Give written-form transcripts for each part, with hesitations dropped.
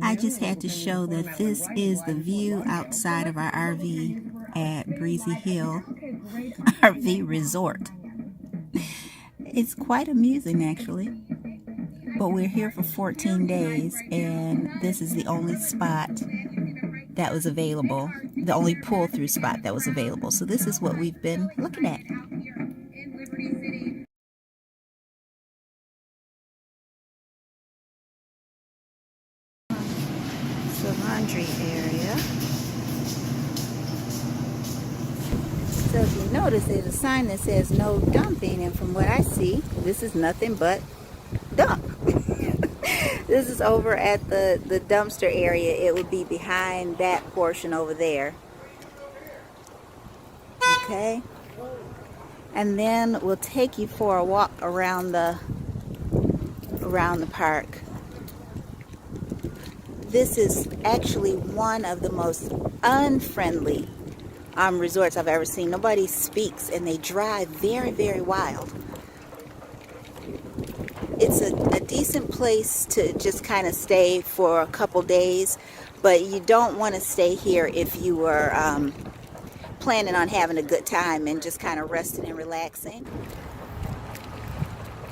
I just had to show that this is the view outside of our RV at Breezy Hill RV Resort. It's quite amusing actually, but we're here for 14 days and this is the only spot that was available, the only pull-through spot that was available. So this is what we've been looking at. It's the laundry area. So if you notice, there's a sign that says no dumping, and from what I see, this is nothing but dump. This is over at the dumpster area. It would be behind that portion over there. Okay. And then we'll take you for a walk around the park. This is actually one of the most unfriendly resorts I've ever seen. Nobody speaks and they drive very, very wild. It's a decent place to just kind of stay for a couple days, but you don't want to stay here if you were planning on having a good time and just kind of resting and relaxing.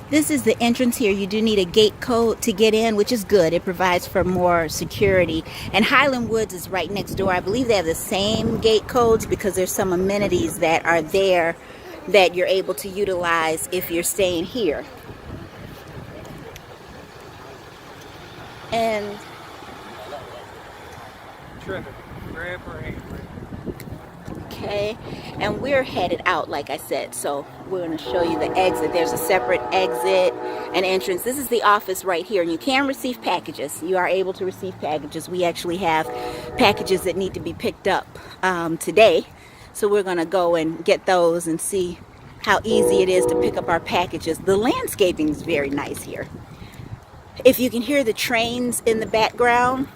This is the entrance here. You do need a gate code to get in, which is good. It provides for more security. And Highland Woods is right next door. I believe they have the same gate codes because there's some amenities that are there that you're able to utilize if you're staying here. And okay, and we're headed out, like I said, so we're going to show you the exit. There's a separate exit and entrance. This is the office right here, and you can receive packages. You are able to receive packages. We actually have packages that need to be picked up today, so we're going to go and get those and see how easy it is to pick up our packages. The landscaping is very nice here. If you can hear the trains in the background,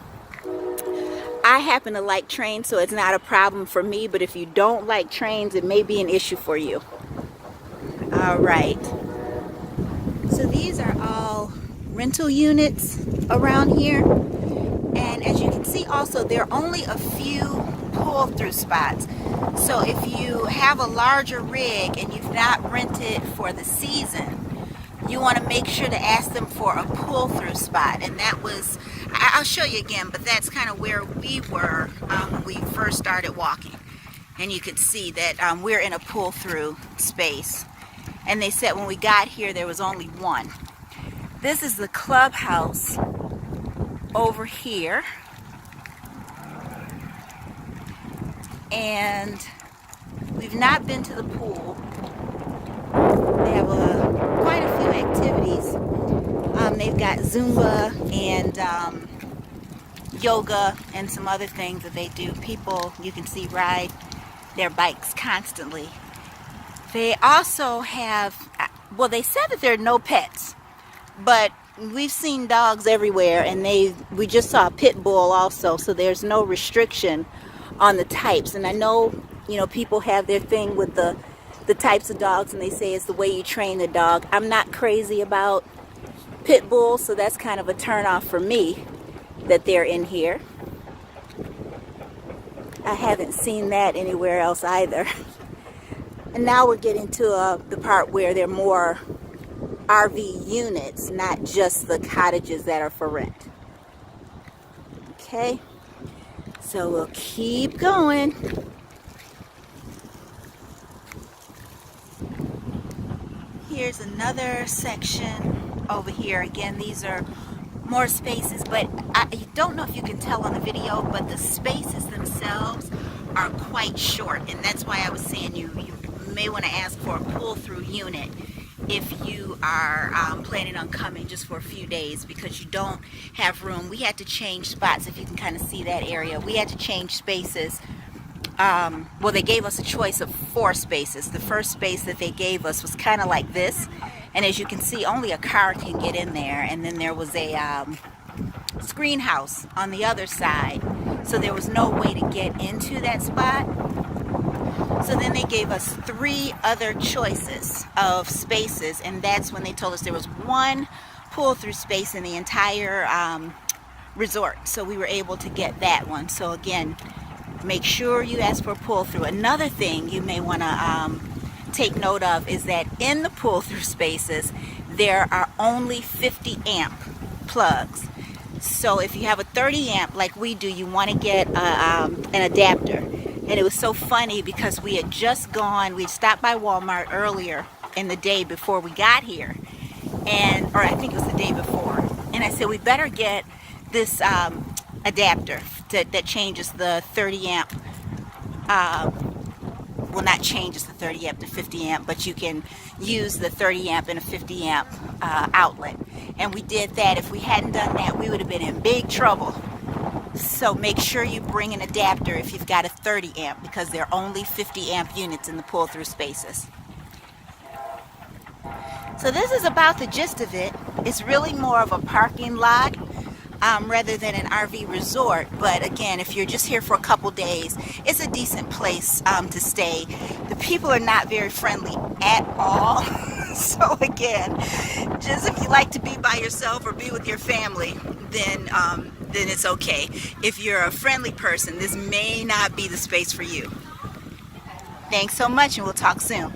I happen to like trains, so it's not a problem for me, but if you don't like trains, it may be an issue for you. All right. So these are all rental units around here. And as you can see also, there are only a few pull-through spots. So if you have a larger rig and you've not rented for the season, you want to make sure to ask them for a pull-through spot. And that was, I'll show you again, but that's kind of where we were when we first started walking. And you could see that we're in a pull-through space. And they said when we got here there was only one. This is the clubhouse over here. And we've not been to the pool. They have quite a few activities. They've got Zumba and yoga and some other things that they do. People, you can see, ride their bikes constantly. They also have, well, they said that there are no pets, but we've seen dogs everywhere, and we just saw a pit bull also, so there's no restriction on the types. And I know, you know, people have their thing with the types of dogs, and they say it's the way you train the dog. I'm not crazy about pit bulls, so that's kind of a turn off for me that they're in here. I haven't seen that anywhere else either. And now we're getting to the part where there are more RV units, not just the cottages that are for rent. Okay, so we'll keep going. Here's another section over here. Again, these are more spaces, but I don't know if you can tell on the video, but the spaces themselves are quite short, and that's why I was saying you may want to ask for a pull-through unit if you are planning on coming just for a few days, because you don't have room. We had to change spots. If you can kind of see that area, we had to change spaces. Well, they gave us a choice of 4 spaces. The first space that they gave us was kind of like this, and as you can see, only a car can get in there. And then there was a screen house on the other side, so there was no way to get into that spot. So then they gave us 3 other choices of spaces, and that's when they told us there was 1 pull-through space in the entire resort, so we were able to get that one. So again, make sure you ask for a pull-through. Another thing you may want to take note of is that in the pull-through spaces there are only 50 amp plugs. So if you have a 30 amp like we do, you want to get an adapter. And it was so funny because we had just gone, we stopped by Walmart earlier in the day before we got here, or I think it was the day before, and I said we better get this adapter that changes the 30 amp, well, not changes the 30 amp to 50 amp, but you can use the 30 amp and a 50 amp outlet. And we did that. If we hadn't done that, we would have been in big trouble. So make sure you bring an adapter if you've got a 30 amp, because there are only 50 amp units in the pull-through spaces. So this is about the gist of it. It's really more of a parking lot rather than an RV resort. But again, if you're just here for a couple days, it's a decent place to stay. The people are not very friendly at all. So again, just if you like to be by yourself or be with your family, then it's okay. If you're a friendly person, this may not be the space for you. Thanks so much, and we'll talk soon.